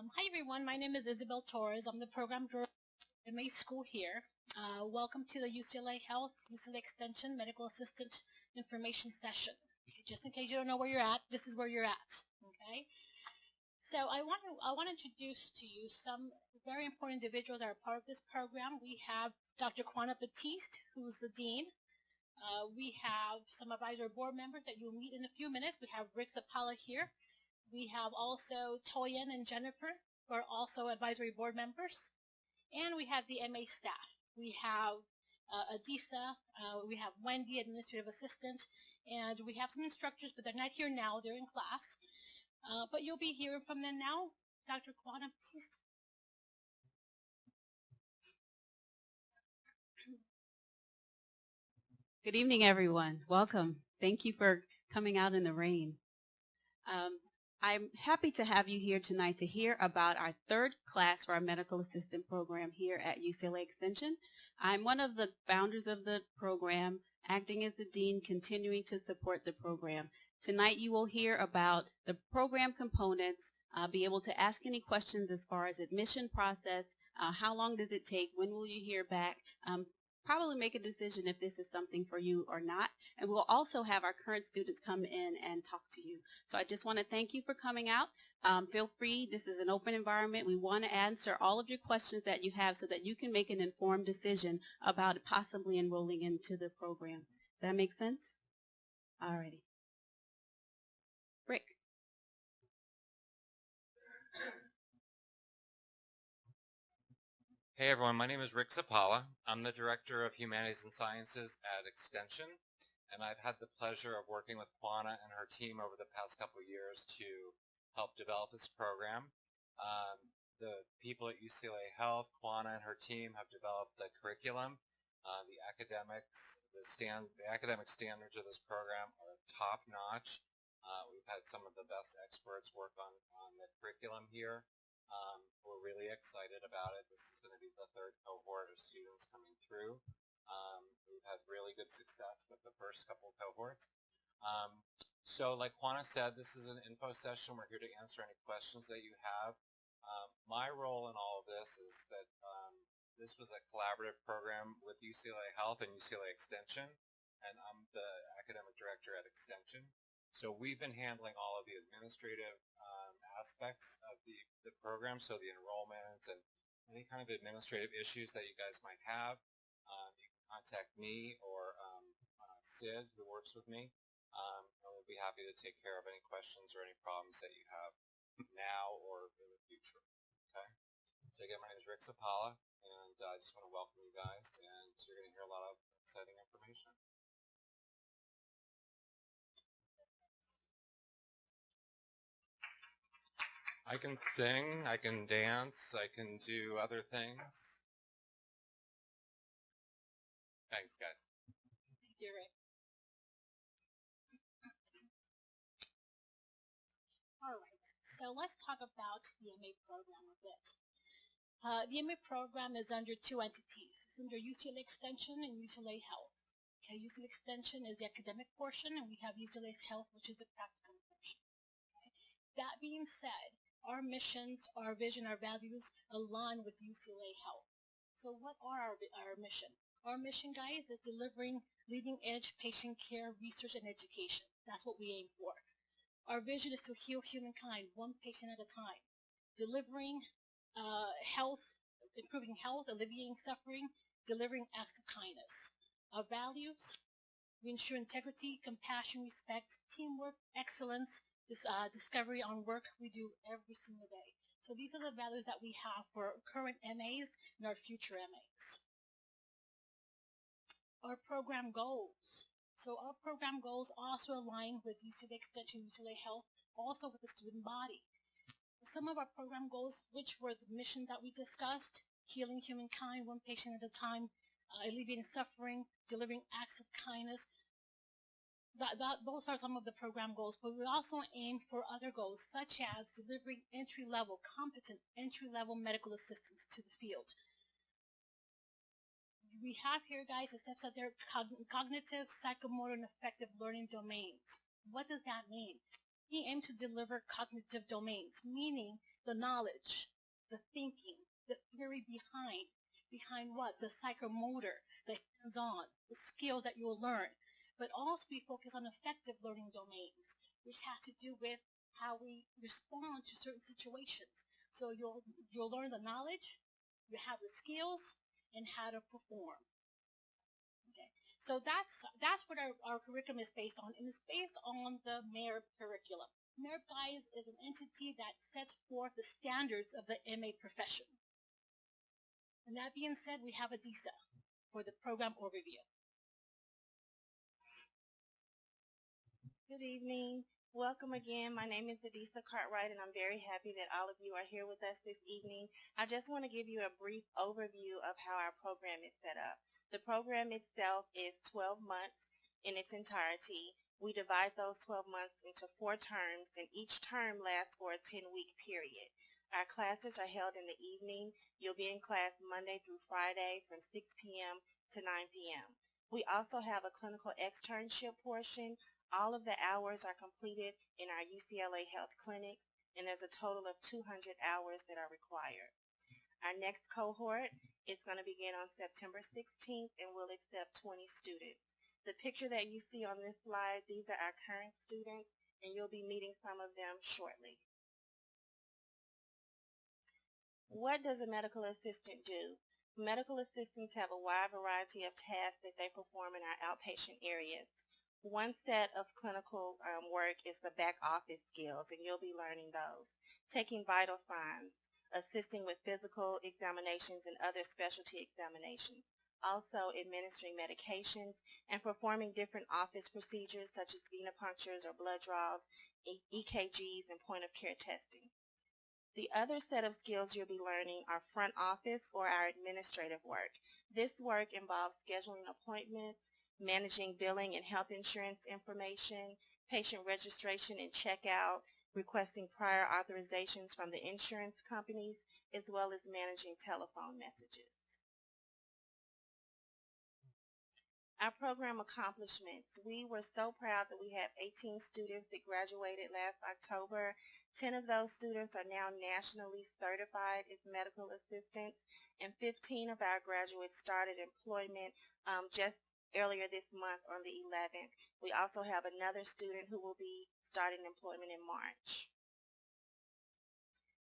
Hi everyone, my name is Isabel Torres. I'm the program director at MA School here. Welcome to the UCLA Health, UCLA Extension Medical Assistant Information Session. Okay, just in case you don't know where you're at, this is where you're at. Okay. So I want to introduce to you some very important individuals that are part of this program. We have Dr. Juana Batiste, who's the dean. We have some advisory board members that you'll meet in a few minutes. We have Rick Zapala here. We have also Toyin and Jennifer, who are also advisory board members. And we have the MA staff. We have Adisa, we have Wendy, administrative assistant, and we have some instructors, but they're not here now. They're in class. But you'll be hearing from them now. Dr. Juana Batiste. Good evening, everyone. Welcome. Thank you for coming out in the rain. I'm happy to have you here tonight to hear about our third class for our medical assistant program here at UCLA Extension. I'm one of the founders of the program, acting as the dean, continuing to support the program. Tonight you will hear about the program components, be able to ask any questions as far as admission process, how long does it take, when will you hear back, probably make a decision if this is something for you or not. And we'll also have our current students come in and talk to you. So I just want to thank you for coming out. Feel free. This is an open environment. We want to answer all of your questions that you have so that you can make an informed decision about possibly enrolling into the program. Does that make sense? All righty. Rick. Hey everyone, my name is Rick Zapala. I'm the Director of Humanities and Sciences at Extension, and I've had the pleasure of working with Juana and her team over the past couple of years to help develop this program. The people at UCLA Health, Juana and her team have developed the curriculum. The academic standards of this program are top-notch. We've had some of the best experts work on the curriculum here. We're really excited about it. This is going to be the third cohort of students coming through. We've had really good success with the first couple of cohorts. So like Juana said, this is an info session. We're here to answer any questions that you have. My role in all of this is that this was a collaborative program with UCLA Health and UCLA Extension, and I'm the academic director at Extension. So we've been handling all of the administrative aspects of the program, so the enrollments and any kind of administrative issues that you guys might have. You can contact me or Sid, who works with me, and we'll be happy to take care of any questions or any problems that you have now or in the future. Okay. So again, my name is Rick Zapala, and I just want to welcome you guys, and you're going to hear a lot of exciting information. I can sing, I can dance, I can do other things. Thanks, guys. Thank you, Rick. All right, so let's talk about the MA program a bit. The MA program is under two entities. It's under UCLA Extension and UCLA Health. Okay, UCLA Extension is the academic portion, and we have UCLA Health, which is the practical portion. Okay? That being said, our missions, our vision, our values align with UCLA Health. So what are our mission? Our mission, guys, is delivering leading-edge patient care, research, and education. That's what we aim for. Our vision is to heal humankind one patient at a time, delivering health, improving health, alleviating suffering, delivering acts of kindness. Our values, we ensure integrity, compassion, respect, teamwork, excellence, discovery on work we do every single day. So these are the values that we have for current MAs and our future MAs. Our program goals. So our program goals also align with UCLA Extension, UCLA Health, also with the student body. Some of our program goals, which were the missions that we discussed, healing humankind one patient at a time, alleviating suffering, delivering acts of kindness. Those are some of the program goals, but we also aim for other goals, such as delivering competent entry-level medical assistance to the field. We have here, guys, the steps that they're cognitive, psychomotor, and affective learning domains. What does that mean? We aim to deliver cognitive domains, meaning the knowledge, the thinking, the theory behind what? The psychomotor, the hands-on, the skills that you'll learn. But also we focus on effective learning domains, which have to do with how we respond to certain situations. So you'll learn the knowledge, you have the skills, and how to perform. Okay. So that's what our curriculum is based on, and it's based on the MERB curriculum. MERB, guys, is an entity that sets forth the standards of the MA profession. And that being said, we have Adisa for the program overview. Good evening. Welcome again. My name is Adisa Cartwright, and I'm very happy that all of you are here with us this evening. I just want to give you a brief overview of how our program is set up. The program itself is 12 months in its entirety. We divide those 12 months into 4 terms, and each term lasts for a 10-week period. Our classes are held in the evening. You'll be in class Monday through Friday from 6 p.m. to 9 p.m. We also have a clinical externship portion. All of the hours are completed in our UCLA Health clinics, and there's a total of 200 hours that are required. Our next cohort is going to begin on September 16th, and we'll accept 20 students. The picture that you see on this slide, these are our current students, and you'll be meeting some of them shortly. What does a medical assistant do? Medical assistants have a wide variety of tasks that they perform in our outpatient areas. One set of clinical work is the back office skills, and you'll be learning those. Taking vital signs, assisting with physical examinations and other specialty examinations. Also administering medications and performing different office procedures such as venipunctures or blood draws, EKGs, and point-of-care testing. The other set of skills you'll be learning are front office or our administrative work. This work involves scheduling appointments, managing billing and health insurance information, patient registration and checkout, requesting prior authorizations from the insurance companies, as well as managing telephone messages. Our program accomplishments. We were so proud that we have 18 students that graduated last October. 10 of those students are now nationally certified as medical assistants, and 15 of our graduates started employment just earlier this month on the 11th. We also have another student who will be starting employment in March.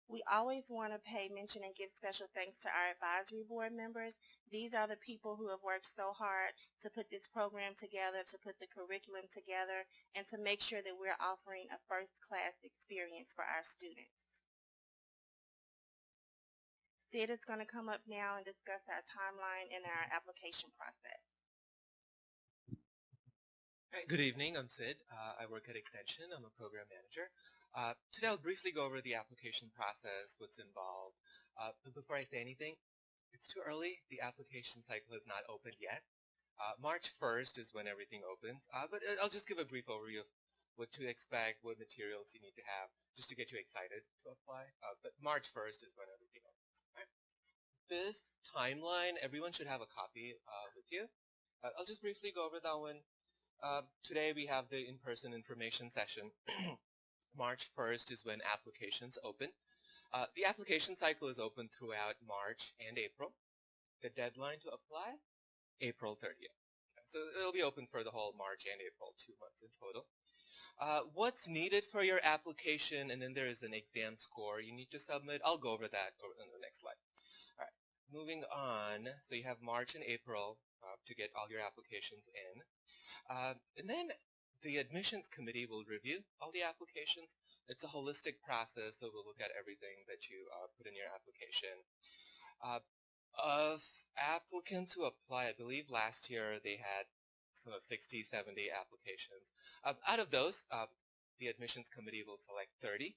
We always want to pay mention and give special thanks to our advisory board members. These are the people who have worked so hard to put this program together, to put the curriculum together, and to make sure that we're offering a first-class experience for our students. Sid is going to come up now and discuss our timeline and our application process. Hi, good evening. I'm Sid. I work at Extension. I'm a program manager. Today I'll briefly go over the application process, what's involved. But before I say anything, it's too early. The application cycle is not open yet. March 1st is when everything opens. But I'll just give a brief overview of what to expect, what materials you need to have, just to get you excited to apply. But March 1st is when everything opens. All right. This timeline, everyone should have a copy with you. I'll just briefly go over that one. Today we have the in-person information session. March 1st is when applications open. The application cycle is open throughout March and April. The deadline to apply, April 30th. So it'll be open for the whole March and April, 2 months in total. What's needed for your application, and then there is an exam score you need to submit. I'll go over that in the next slide. All right, moving on. So you have March and April to get all your applications in. And then the admissions committee will review all the applications. It's a holistic process, so we'll look at everything that you put in your application. Of applicants who apply, I believe last year they had 60, 70 applications. Out of those, the admissions committee will select 30.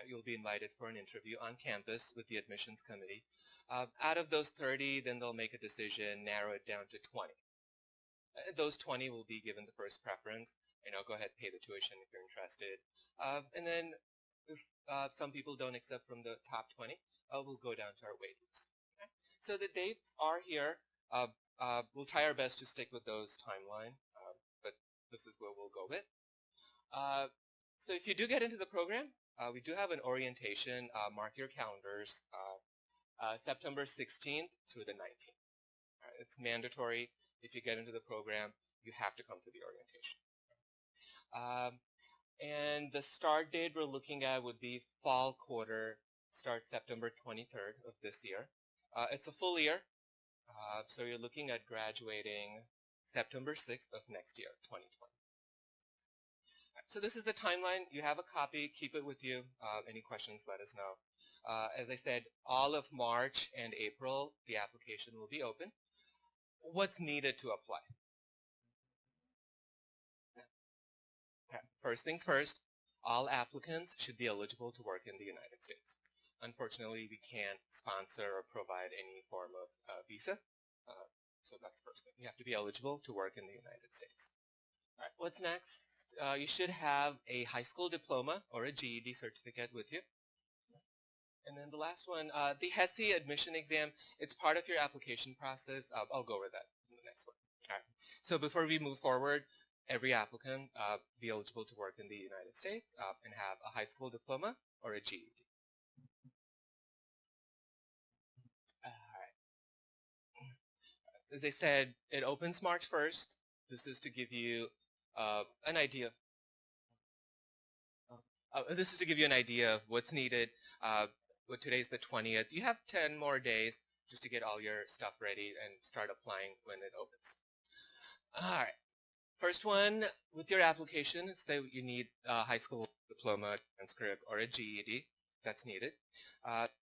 You'll be invited for an interview on campus with the admissions committee. Out of those 30, then they'll make a decision, narrow it down to 20. Those 20 will be given the first preference. Go ahead, pay the tuition if you're interested. And then if some people don't accept from the top 20, we'll go down to our wait list. Okay? So the dates are here. We'll try our best to stick with those timeline, but this is where we'll go with. So if you do get into the program, we do have an orientation. Mark your calendars, September 16th through the 19th. It's mandatory. If you get into the program, you have to come to the orientation. And the start date we're looking at would be fall quarter, starts September 23rd of this year. It's a full year, so you're looking at graduating September 6th of next year, 2020. So this is the timeline. You have a copy. Keep it with you. Any questions, let us know. As I said, all of March and April, the application will be open. What's needed to apply? First things first, all applicants should be eligible to work in the United States. Unfortunately, we can't sponsor or provide any form of visa, so that's the first thing. You have to be eligible to work in the United States. All right, what's next? You should have a high school diploma or a GED certificate with you. And then the last one, the HESI admission exam, it's part of your application process. I'll go over that in the next one. All right. So before we move forward, every applicant be eligible to work in the United States and have a high school diploma or a GED. All right. As I said, it opens March 1st. This is to give you an idea. This is to give you an idea of what's needed. Today's the 20th. You have 10 more days just to get all your stuff ready and start applying when it opens. All right. First one, with your application, say you need a high school diploma, transcript, or a GED. That's needed.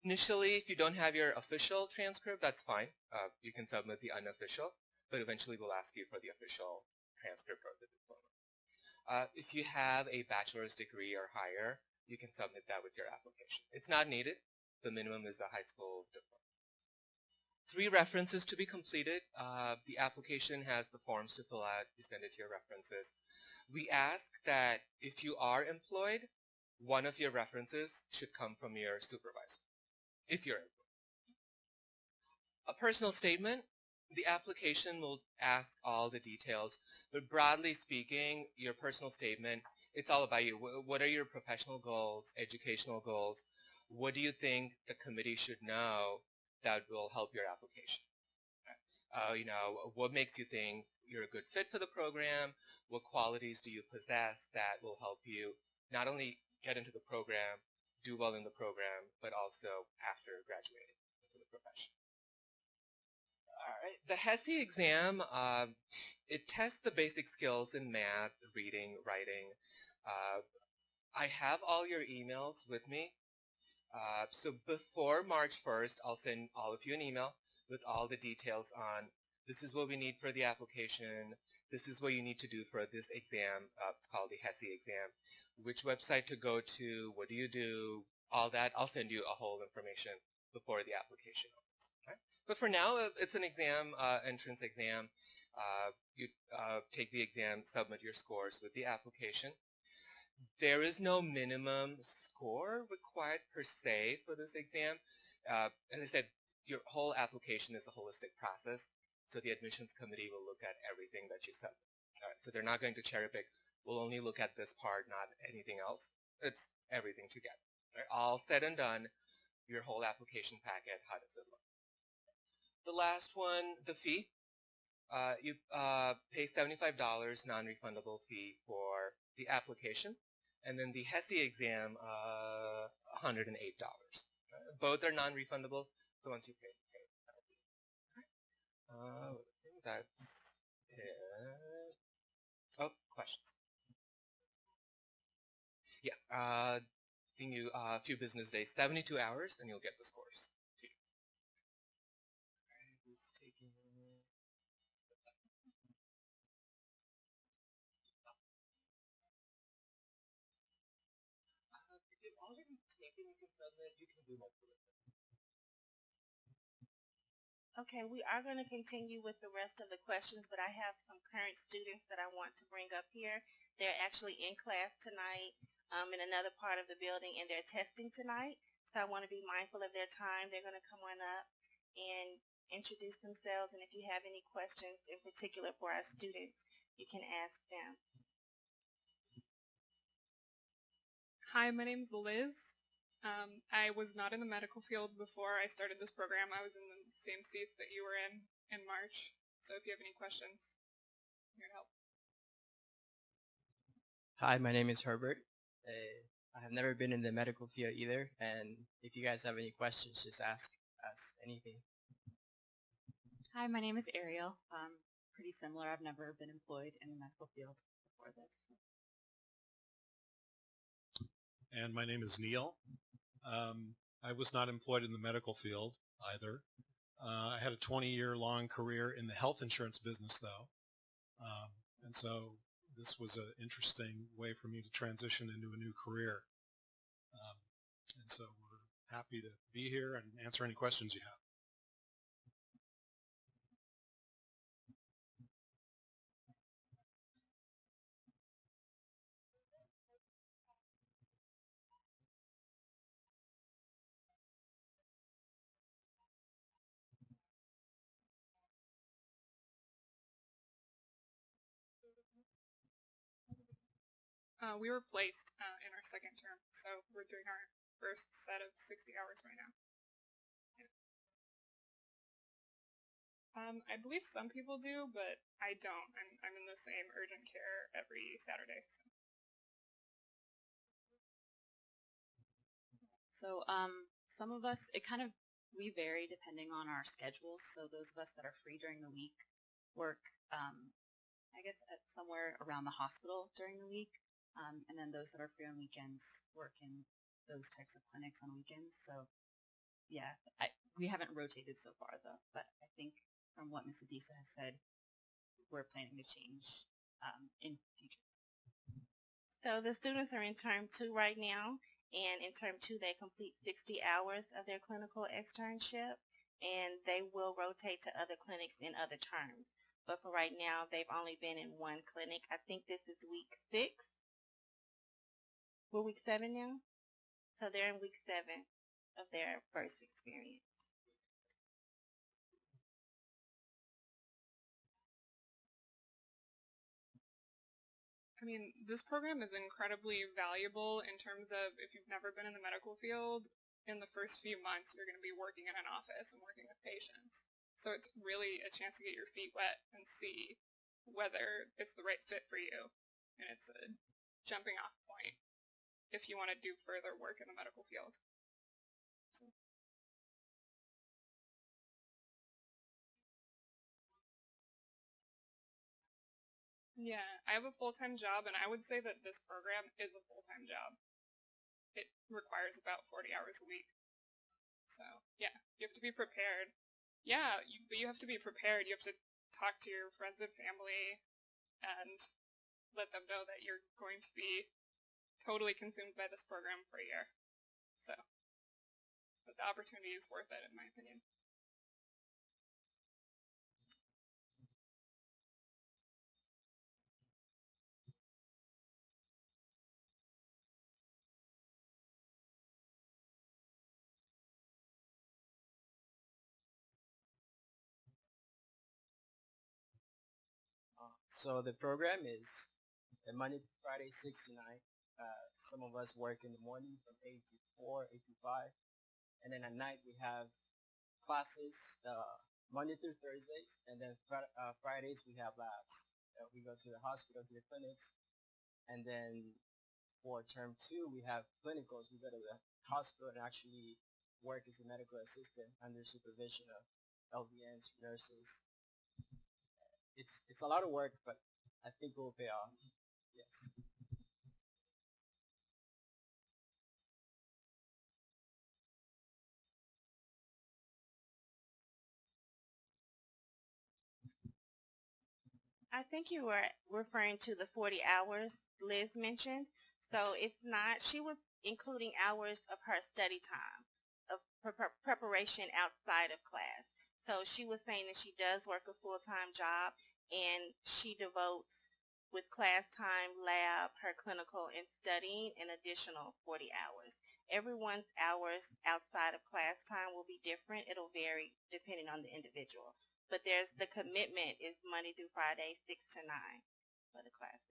Initially, if you don't have your official transcript, that's fine. You can submit the unofficial, but eventually we'll ask you for the official transcript or the diploma. If you have a bachelor's degree or higher, you can submit that with your application. It's not needed. The minimum is the high school diploma. 3 references to be completed. The application has the forms to fill out. You send it to your references. We ask that if you are employed, one of your references should come from your supervisor, if you're employed. A personal statement. The application will ask all the details, but broadly speaking, your personal statement, it's all about you. What are your professional goals, educational goals? What do you think the committee should know that will help your application? What makes you think you're a good fit for the program? What qualities do you possess that will help you not only get into the program, do well in the program, but also after graduating into the profession? All right. The HESI exam, it tests the basic skills in math, reading, writing. I have all your emails with me. So before March 1st, I'll send all of you an email with all the details on this is what we need for the application, this is what you need to do for this exam, it's called the HESI exam, which website to go to, what do you do, all that. I'll send you a whole information before the application opens. Okay? But for now, it's an exam, entrance exam. You take the exam, submit your scores with the application. There is no minimum score required per se for this exam. As I said, your whole application is a holistic process, so the admissions committee will look at everything that you submit. So they're not going to cherry pick. We'll only look at this part, not anything else. It's everything together. Right? All said and done, your whole application packet, how does it look? The last one, the fee. You pay $75 non-refundable fee for the application. And then the HESI exam, $108. Both are non-refundable, so once you pay, you pay. I think that's it. Oh, questions? Yeah, giving you a few business days, 72 hours, and you'll get the scores to you. Who's taking... You can do most of it. Okay, we are going to continue with the rest of the questions, but I have some current students that I want to bring up here. They're actually in class tonight in another part of the building, and they're testing tonight. So I want to be mindful of their time. They're going to come on up and introduce themselves, and if you have any questions in particular for our students, you can ask them. Hi, my name's Liz. I was not in the medical field before I started this program. I was in the same seats that you were in March. So if you have any questions, I'm here to help. Hi, my name is Herbert. I have never been in the medical field either, and if you guys have any questions, just ask us anything. Hi, my name is Ariel. Pretty similar. I've never been employed in the medical field before this. And my name is Neil. I was not employed in the medical field either. I had a 20-year-long career in the health insurance business, though. And so this was an interesting way for me to transition into a new career. And so we're happy to be here and answer any questions you have. We were placed in our second term, so we're doing our first set of 60 hours right now. I believe some people do, but I don't. I'm in the same urgent care every Saturday. So some of us, we vary depending on our schedules. So those of us that are free during the week work, I guess, at somewhere around the hospital during the week. And then those that are free on weekends work in those types of clinics on weekends. So yeah, we haven't rotated so far though, but I think from what Ms. Adisa has said, we're planning to change in future. So the students are in term 2 right now, and in term 2 they complete 60 hours of their clinical externship, and they will rotate to other clinics in other terms. But for right now, they've only been in one clinic. I think this is week 6. We're week 7 now? So they're in week 7 of their first experience. I mean, this program is incredibly valuable in terms of if you've never been in the medical field, in the first few months you're going to be working in an office and working with patients. So it's really a chance to get your feet wet and see whether it's the right fit for you. And it's a jumping off point if you want to do further work in the medical field. So. Yeah, I have a full-time job, and I would say that this program is a full-time job. It requires about 40 hours a week. So, yeah, you have to be prepared. Yeah, but you have to be prepared. You have to talk to your friends and family and let them know that you're going to be totally consumed by this program for a year. So, but the opportunity is worth it, in my opinion. So the program is Monday to Friday, 6 to 9. Some of us work in the morning from 8 to 4, 8 to 5. And then at night we have classes Monday through Thursdays. And then Fridays we have labs. We go to the hospital, to the clinics. And then for term 2 we have clinicals. We go to the hospital and actually work as a medical assistant under supervision of LVNs, nurses. It's a lot of work, but I think it will pay off. Yes. I think you were referring to the 40 hours Liz mentioned. So it's not, she was including hours of her study time, of preparation outside of class. So she was saying that she does work a full-time job, and she devotes with class time, lab, her clinical, and studying an additional 40 hours. Everyone's hours outside of class time will be different. It'll vary depending on the individual. But there's the commitment is Monday through Friday, 6 to 9 for the classes.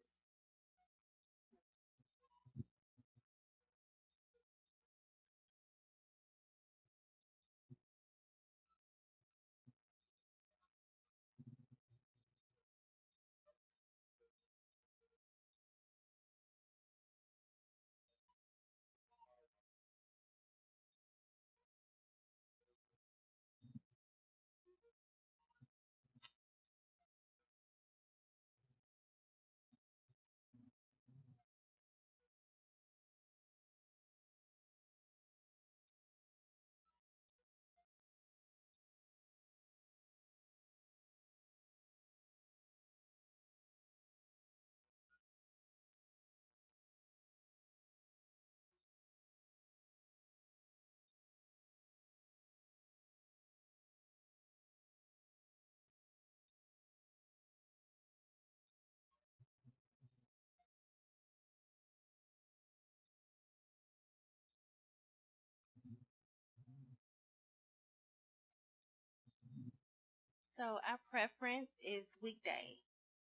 So our preference is weekday.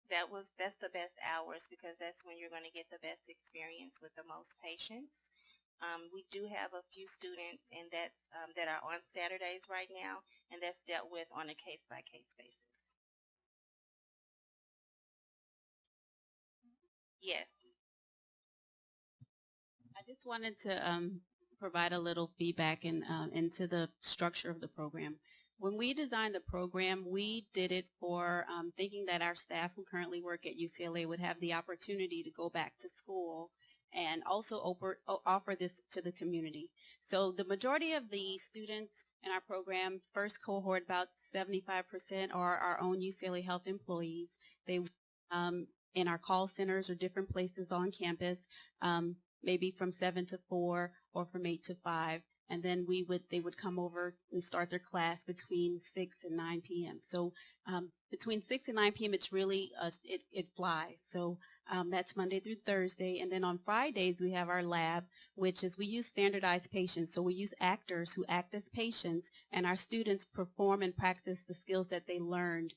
That's the best hours because that's when you're going to get the best experience with the most patients. We do have a few students and that are on Saturdays right now, and that's dealt with on a case-by-case basis. Yes. I just wanted to provide a little feedback into the structure of the program. When we designed the program, we did it for thinking that our staff who currently work at UCLA would have the opportunity to go back to school and also offer this to the community. So the majority of the students in our program, first cohort, about 75% are our own UCLA Health employees. They in our call centers or different places on campus, maybe from 7 to 4 or from 8 to 5. And then they would come over and start their class between 6 and 9 p.m. So between 6 and 9 p.m. it's really, it flies. So that's Monday through Thursday. And then on Fridays we have our lab, which is we use standardized patients. So we use actors who act as patients, and our students perform and practice the skills that they learned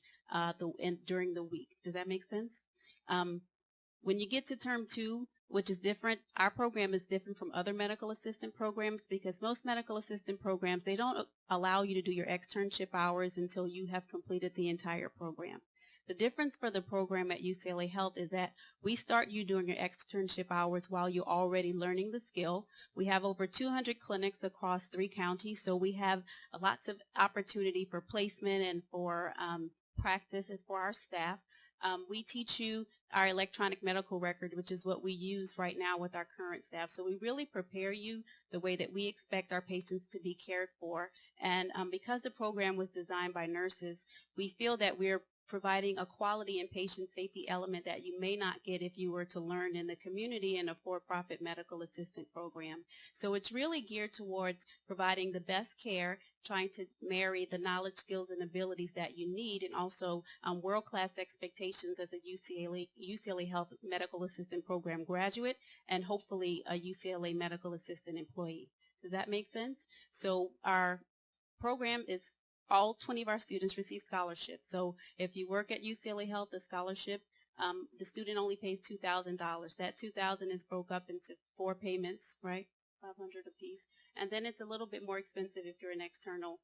during the week. Does that make sense? When you get to term 2, which is different, our program is different from other medical assistant programs because most medical assistant programs, they don't allow you to do your externship hours until you have completed the entire program. The difference for the program at UCLA Health is that we start you doing your externship hours while you're already learning the skill. We have over 200 clinics across 3 counties, so we have lots of opportunity for placement and for practice and for our staff. We teach you our electronic medical record, which is what we use right now with our current staff. So we really prepare you the way that we expect our patients to be cared for. And because the program was designed by nurses, we feel that we're providing a quality and patient safety element that you may not get if you were to learn in the community in a for-profit medical assistant program. So it's really geared towards providing the best care, trying to marry the knowledge, skills, and abilities that you need, and also world-class expectations as a UCLA Health Medical Assistant Program graduate and hopefully a UCLA Medical Assistant employee. Does that make sense? So our program is all 20 of our students receive scholarships. So if you work at UCLA Health, the scholarship, the student only pays $2,000. That $2,000 is broke up into 4 payments, right? $500 a piece. And then it's a little bit more expensive if you're an external.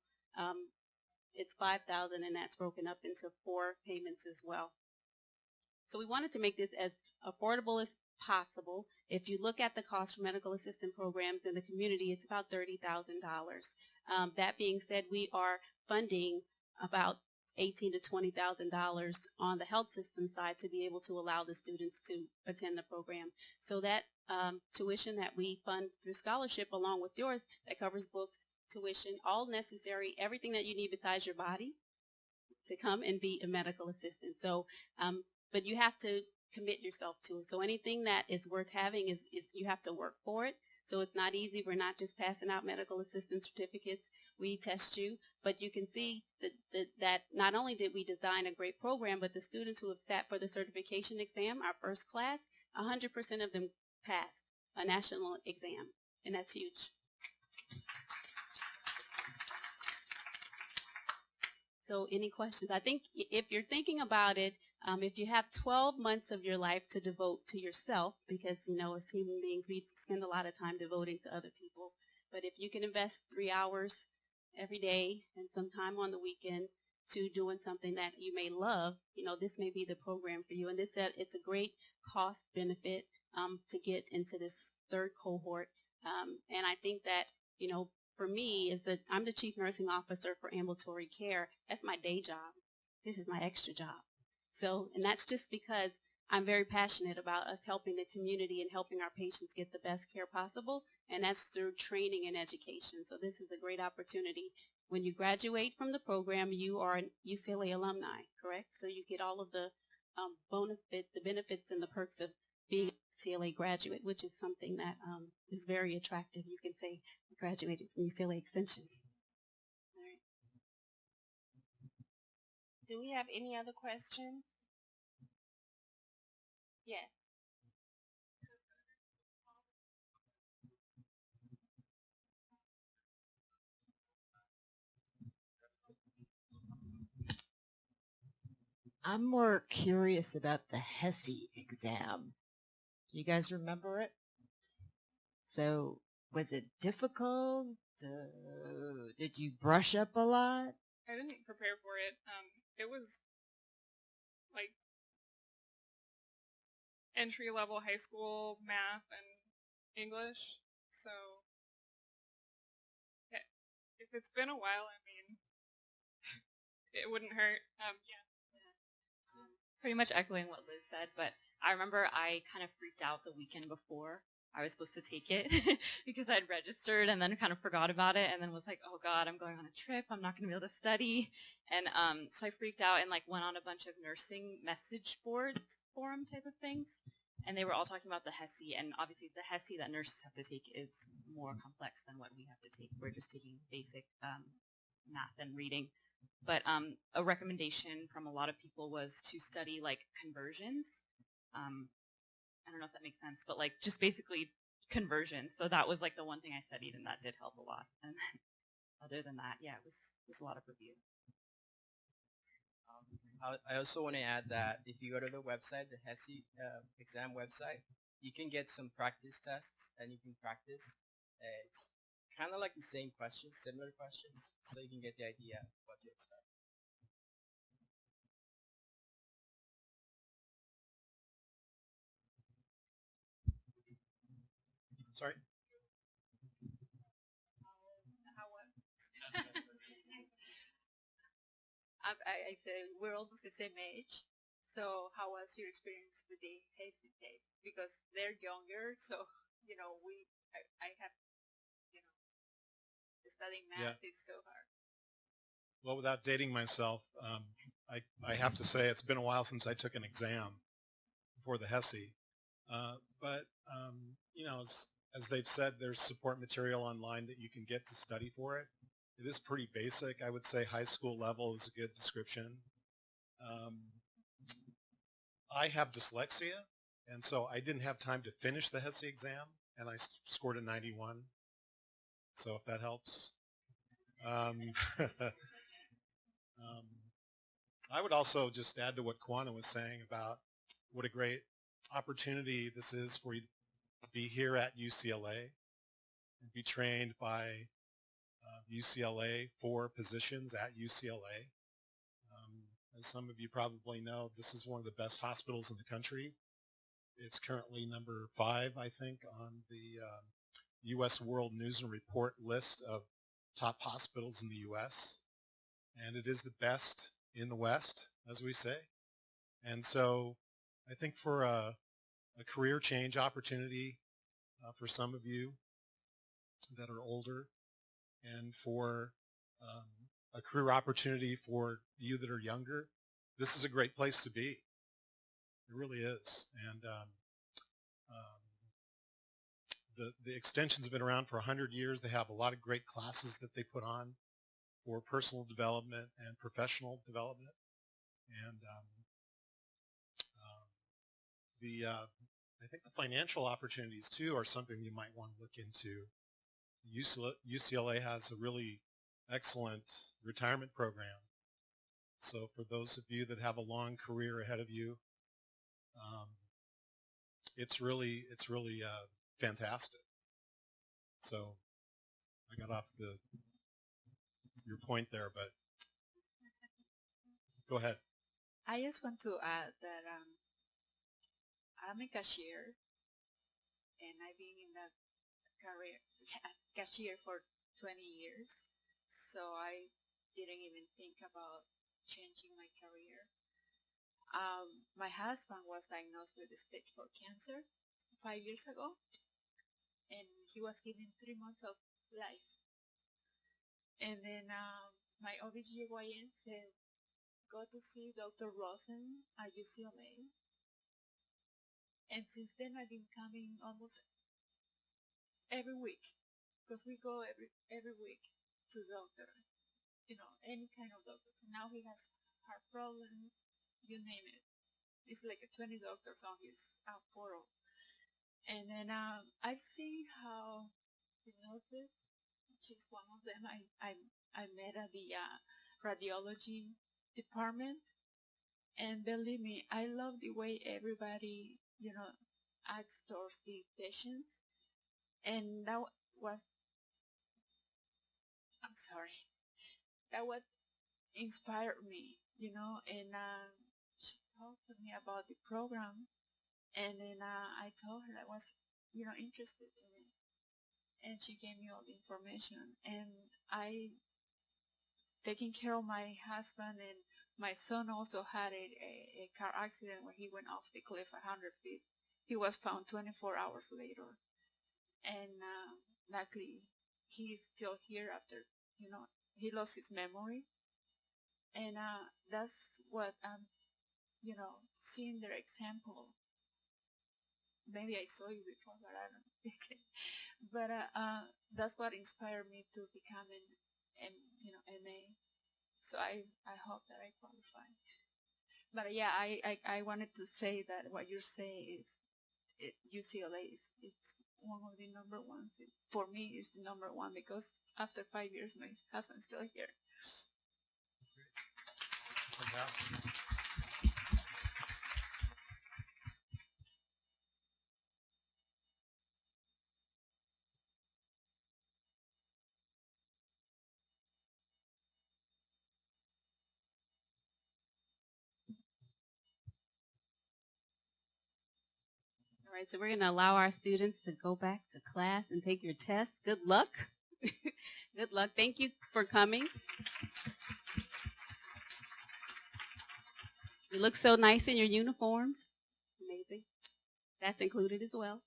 It's $5,000, and that's broken up into 4 payments as well. So we wanted to make this as affordable as possible. If you look at the cost for medical assistant programs in the community, it's about $30,000. That being said, we are funding about $18,000 to $20,000 on the health system side to be able to allow the students to attend the program. So that tuition that we fund through scholarship along with yours, that covers books, tuition, all necessary, everything that you need besides your body to come and be a medical assistant. So, but you have to commit yourself to it. So anything that is worth having is you have to work for it. So it's not easy. We're not just passing out medical assistant certificates. We test you, but you can see that not only did we design a great program, but the students who have sat for the certification exam, our first class, 100% of them passed a national exam, and that's huge. So any questions? I think if you're thinking about it, if you have 12 months of your life to devote to yourself, because, you know, as human beings, we spend a lot of time devoting to other people. But if you can invest 3 hours every day and some time on the weekend to doing something that you may love, you know, this may be the program for you. And it's a great cost benefit to get into this 3rd cohort. And I think that, you know, for me is that I'm the Chief Nursing Officer for Ambulatory Care. That's my day job. This is my extra job. So, and that's just because I'm very passionate about us helping the community and helping our patients get the best care possible, and that's through training and education. So this is a great opportunity. When you graduate from the program, you are a UCLA alumni, correct? So you get all of the benefits and the perks of being a UCLA graduate, which is something that is very attractive. You can say I graduated from UCLA Extension. All right. Do we have any other questions? Yes. I'm more curious about the HESI exam. Do you guys remember it? So, was it difficult? Did you brush up a lot? I didn't prepare for it. It was like entry-level high school math and English. So if it's been a while, I mean, it wouldn't hurt. Yeah. Pretty much echoing what Liz said, but I remember I kind of freaked out the weekend before I was supposed to take it because I'd registered and then kind of forgot about it and then was like, oh God, I'm going on a trip. I'm not going to be able to study. And so I freaked out and like went on a bunch of nursing message boards, forum type of things. And they were all talking about the HESI. And obviously the HESI that nurses have to take is more complex than what we have to take. We're just taking basic math and reading. But a recommendation from a lot of people was to study like conversions. I don't know if that makes sense, but like just basically conversions. So that was like the one thing I studied, and that did help a lot. And then other than that, yeah, it was a lot of review. I also want to add that if you go to the website, the HESI exam website, you can get some practice tests and you can practice. It's kind of like the same questions, similar questions, so you can get the idea of what to expect. Sorry? I said we're almost the same age. So how was your experience with the HESI tape? Because they're younger, so I have studying math is so hard. Well, without dating myself, I have to say it's been a while since I took an exam for the HESI. But as they've said, there's support material online that you can get to study for it. It is pretty basic. I would say high school level is a good description. I have dyslexia, and so I didn't have time to finish the HESI exam, and I scored a 91. So if that helps. I would also just add to what Kwana was saying about what a great opportunity this is for you to be here at UCLA and be trained by UCLA for positions at UCLA. As some of you probably know, this is one of the best hospitals in the country. It's currently number 5, I think, on the U.S. World News and Report list of top hospitals in the U.S. And it is the best in the West, as we say. And so I think for a career change opportunity for some of you that are older, and for a career opportunity for you that are younger, this is a great place to be. It really is. And the extension's been around for 100 years. They have a lot of great classes that they put on for personal development and professional development. And I think the financial opportunities too are something you might want to look into. UCLA has a really excellent retirement program. So for those of you that have a long career ahead of you, it's really fantastic. So I got off your point there, but go ahead. I just want to add that I'm a cashier, and I've been in that career, cashier for 20 years, so I didn't even think about changing my career. My husband was diagnosed with stage 4 cancer 5 years ago, and he was given 3 months of life. And then my OBGYN said, go to see Dr. Rosen at UCLA. And since then I've been coming almost every week, because we go every week to the doctor, any kind of doctor. So now he has heart problems, you name it. It's like 20 doctors on his portal. And then I've seen how hypnosis, which is one of them, I met at the radiology department, And believe me, I love the way everybody, acts towards the patients. And that was, I'm sorry, that what inspired me, and she talked to me about the program, and then I told her I was, interested in it, and she gave me all the information, and I taking care of my husband, and my son also had a car accident where he went off the cliff 100 feet. He was found 24 hours later, and luckily he's still here after, he lost his memory, and that's what seeing their example. Maybe I saw you before, but I don't know. But that's what inspired me to become an MA. So I hope that I qualify. But yeah, I wanted to say that what you're saying is UCLA it's one of the number ones. For me, it's the number one because after 5 years, my husband's still here. Fantastic. All right, so we're going to allow our students to go back to class and take your test. Good luck. Good luck. Thank you for coming. You look so nice in your uniforms. Amazing. That's included as well.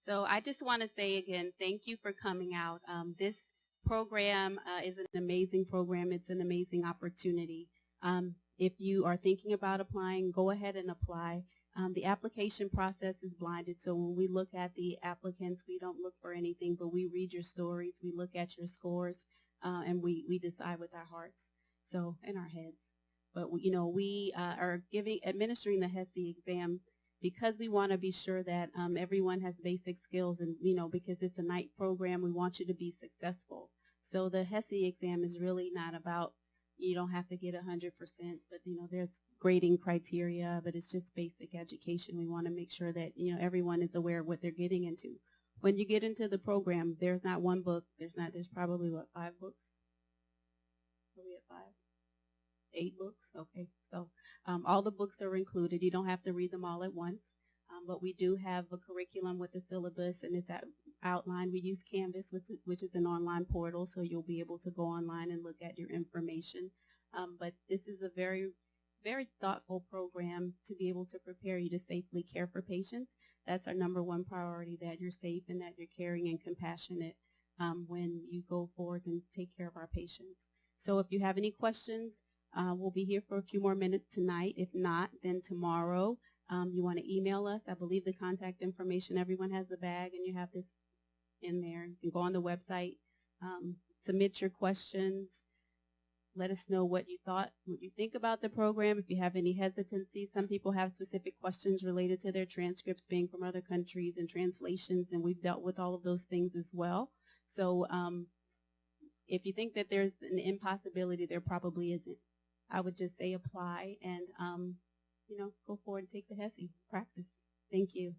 So I just want to say again, thank you for coming out. This program is an amazing program. It's an amazing opportunity. If you are thinking about applying, go ahead and apply. The application process is blinded, so when we look at the applicants, we don't look for anything, but we read your stories, we look at your scores, and we decide with our hearts, so in our heads. But we are administering the HESI exam because we want to be sure that everyone has basic skills, and because it's a night program, we want you to be successful. So the HESI exam is really not about, you don't have to get 100%, but there's grading criteria, but it's just basic education. We want to make sure that everyone is aware of what they're getting into. When you get into the program, there's not one book. There's probably 5 books. Are we at 5? 8 books? Okay. So all the books are included. You don't have to read them all at once. But we do have a curriculum with a syllabus, and it's outlined. We use Canvas, which is an online portal, so you'll be able to go online and look at your information. But this is a very, very thoughtful program to be able to prepare you to safely care for patients. That's our number one priority, that you're safe and that you're caring and compassionate when you go forward and take care of our patients. So if you have any questions, we'll be here for a few more minutes tonight. If not, then tomorrow. You want to email us. I believe the contact information, everyone has the bag, and you have this in there. You can go on the website, submit your questions. Let us know what you think about the program. If you have any hesitancy, some people have specific questions related to their transcripts being from other countries and translations, and we've dealt with all of those things as well. So if you think that there's an impossibility, there probably isn't. I would just say apply and go forward and take the HESI practice. Thank you.